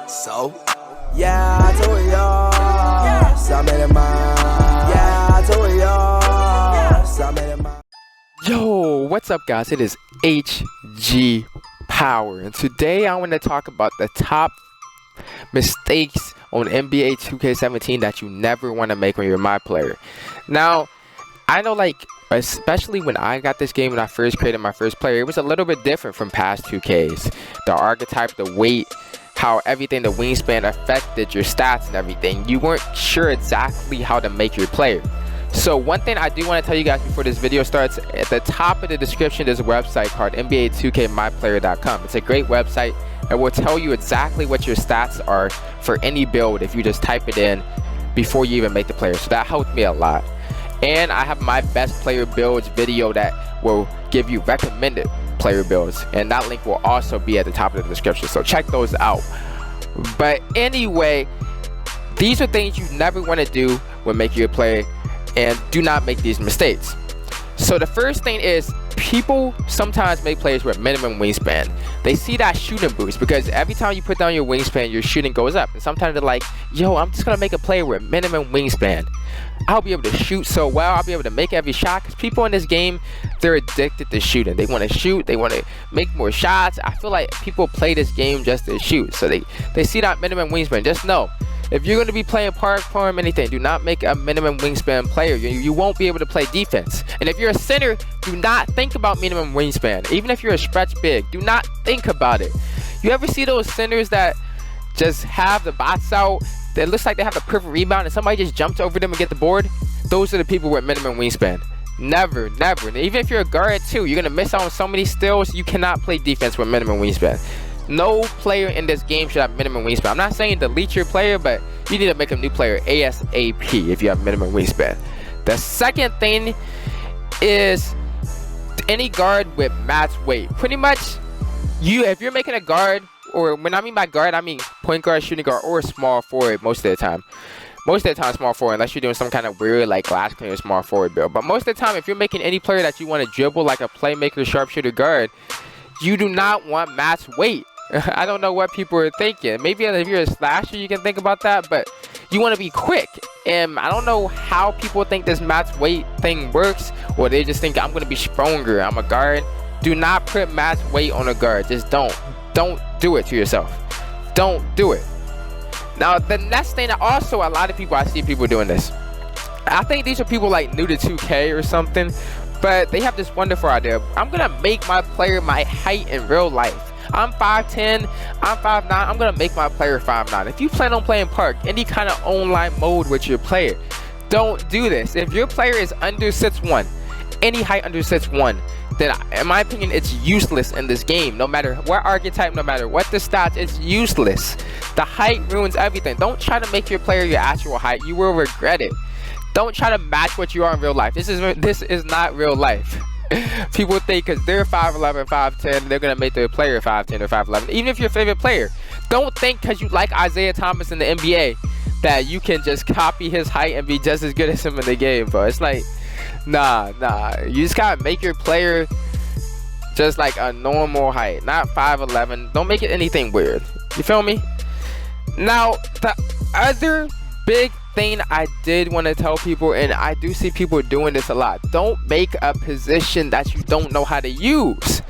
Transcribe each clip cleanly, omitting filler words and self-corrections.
So, yeah, I told y'all, so I made it mine. Yeah, I told y'all, so I made it mine. Yo, what's up guys? It is HG Power, and today I want to talk about the top mistakes on NBA 2K17 that you never want to make when you're my player. Now, I know, like, especially when I got this game when I first created my first player, it was a little bit different from past 2Ks. The archetype, the weight, how everything, the wingspan affected your stats and everything. You weren't sure exactly how to make your player. So one thing I do want to tell you guys before this video starts, at the top of the description there's a website called NBA2KMyPlayer.com. It's a great website and will tell you exactly what your stats are for any build if you just type it in before you even make the player. So that helped me a lot. And I have my best player builds video that will give you recommended player builds, and that link will also be at the top of the description, so check those out. But anyway, these are things you never want to do when making your player, and do not make these mistakes. So the first thing is, people sometimes make players with minimum wingspan. They see that shooting boost because every time you put down your wingspan, your shooting goes up, and sometimes they're like, yo, I'm just gonna make a player with minimum wingspan. I'll be able to shoot so well, I'll be able to make every shot, because people in this game, they're addicted to shooting. They want to shoot, they want to make more shots. I feel like people play this game just to shoot, so they see that minimum wingspan. Just know, if you're going to be playing park farm anything, do not make a minimum wingspan player. You won't be able to play defense. And if you're a center, do not think about minimum wingspan. Even if you're a stretch big, do not think about it. You ever see those centers that just have the bots out, that looks like they have a perfect rebound and somebody just jumps over them and get the board? Those are the people with minimum wingspan. Never, never. And even if you're a guard too, you're gonna miss out on so many steals. You cannot play defense with minimum wingspan. No player in this game should have minimum wingspan. I'm not saying delete your player, but you need to make a new player ASAP if you have minimum wingspan. The second thing is any guard with max weight. Pretty much, if you're making a guard, or when I mean by guard, I mean point guard, shooting guard, or small forward most of the time. Most of the time small forward, unless you're doing some kind of weird like glass cleaner small forward build. But most of the time, if you're making any player that you want to dribble like a playmaker, sharpshooter guard, you do not want max weight. I don't know what people are thinking. Maybe if you're a slasher, you can think about that, but you want to be quick. And I don't know how people think this max weight thing works, or they just think I'm going to be stronger, I'm a guard. Do not put max weight on a guard. Just don't do it to yourself. Don't do it. Now the next thing, that also a lot of people, I see people doing this, I think these are people like new to 2K or something, but they have this wonderful idea. I'm gonna make my player my height in real life. I'm 5'10", I'm 5'9", I'm gonna make my player 5'9". If you plan on playing park, any kind of online mode with your player, don't do this. If your player is under 6'1", any height under 6'1", then in my opinion it's useless in this game. No matter what archetype, no matter what the stats, it's useless. The height ruins everything. Don't try to make your player your actual height. You will regret it. Don't try to match what you are in real life. This is not real life. People think because they're 5'11", 5'10", they're gonna make their player 5'10" or 5'11". Even if your favorite player, don't think because you like Isaiah Thomas in the NBA that you can just copy his height and be just as good as him in the game, bro. It's like, nah. You just gotta make your player just like a normal height, not 5'11". Don't make it anything weird. You feel me? Now, the other big thing I did want to tell people, and I do see people doing this a lot, don't make a position that you don't know how to use.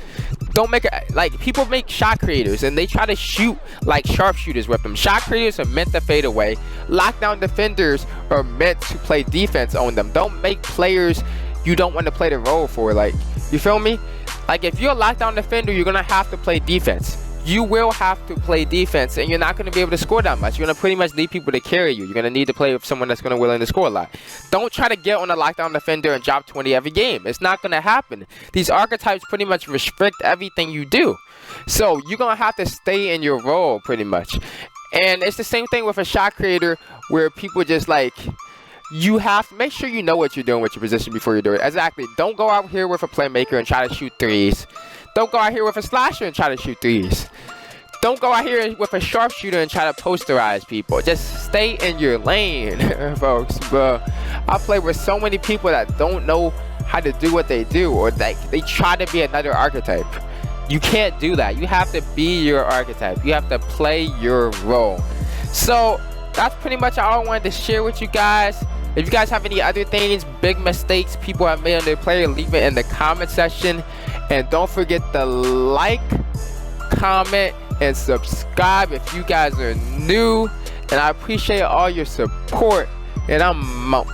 Don't make it like people make shot creators and they try to shoot like sharpshooters with them. Shot creators are meant to fade away. Lockdown defenders are meant to play defense on them. Don't make players you don't want to play the role for. Like, you feel me? Like, if you're a lockdown defender, you're gonna have to play defense. You will have to play defense, and you're not going to be able to score that much. You're going to pretty much need people to carry you. You're going to need to play with someone that's going to be willing to score a lot. Don't try to get on a lockdown defender and drop 20 every game. It's not going to happen. These archetypes pretty much restrict everything you do. So you're going to have to stay in your role pretty much. And it's the same thing with a shot creator, where people just like, you have to make sure you know what you're doing with your position before you do it. Exactly. Don't go out here with a playmaker and try to shoot threes. Don't go out here with a slasher and try to shoot threes. Don't go out here with a sharpshooter and try to posterize people. Just stay in your lane, folks. But I play with so many people that don't know how to do what they do, or they try to be another archetype. You can't do that. You have to be your archetype. You have to play your role. So that's pretty much all I wanted to share with you guys. If you guys have any other things, big mistakes people have made on their player, leave it in the comment section. And don't forget to like, comment, and subscribe if you guys are new. And I appreciate all your support. And I'm out.